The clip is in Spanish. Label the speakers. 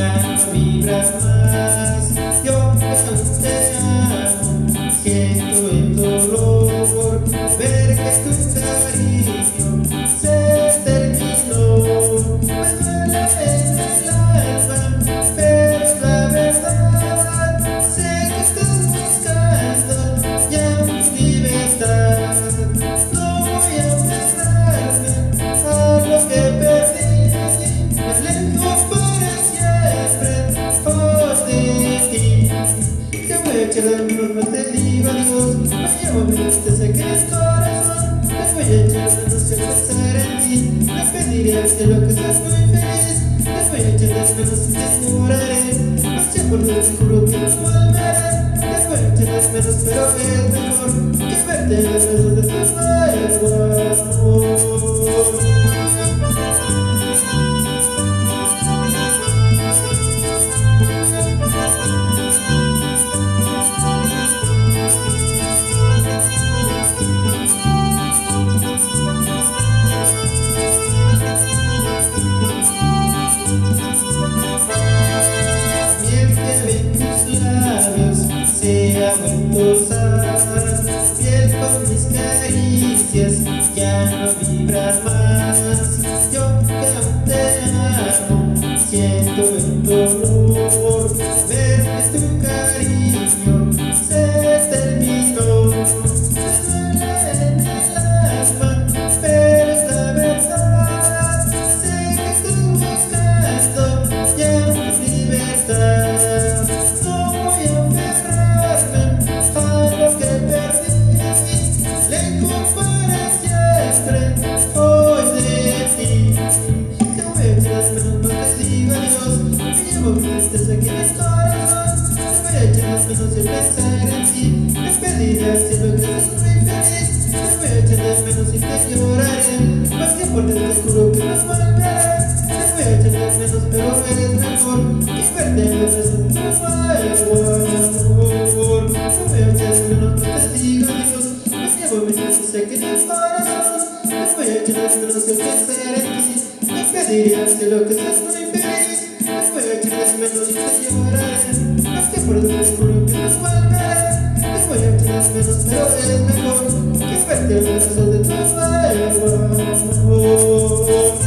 Speaker 1: ya no vibras más. Yo te amo, siento el dolor, ver que tu cariño se terminó. Me duele en el alma, pero es la verdad. Sé que estás buscando ya mi libertad. No voy a aferrarme a lo que perdí. Me alejo para siempre por de ti. Te voy a echar de menos, no te digo adiós. No llevo menos, te saqué el corazón. Te voy a echar de menos sin pensar en ti. Le pediré al cielo que seas muy feliz. Te voy a echar de menos y te juraré. Marcha por Dios, te juro que no volveré. Te voy a echar de menos, pero es mejor que verte de menos de tu nuevo amor. Se ha vuelto sal, piel con mis caricias, ya no vibra más. Yo que aún te amo, siento el dolor, ver que tu cariño se terminó. Me duele en el alma, pero es la verdad. Sé que estoy buscando ya mi libertad. Te saqué el corazón, te voy a echar de menos sin pensar en ti. Me pediré al cielo que seas muy feliz. Te voy a echar de menos y te lloraré. Más que por dentro te juro que no volveré. Te voy a echar de menos, pero eres mejor que verte en los besos de tu amor. Te voy a echar de menos, no te digo adiós. Me llevo menos y saqué el corazón. Te voy a echar de menos sin pensar en ti. Me pediré al cielo que seas muy feliz. Te voy a echar de menos y te lloraré. Más que por dentro te juro que no volveré. Te voy a echar de menos, pero es mejor que verte en los besos de tu nuevo amor.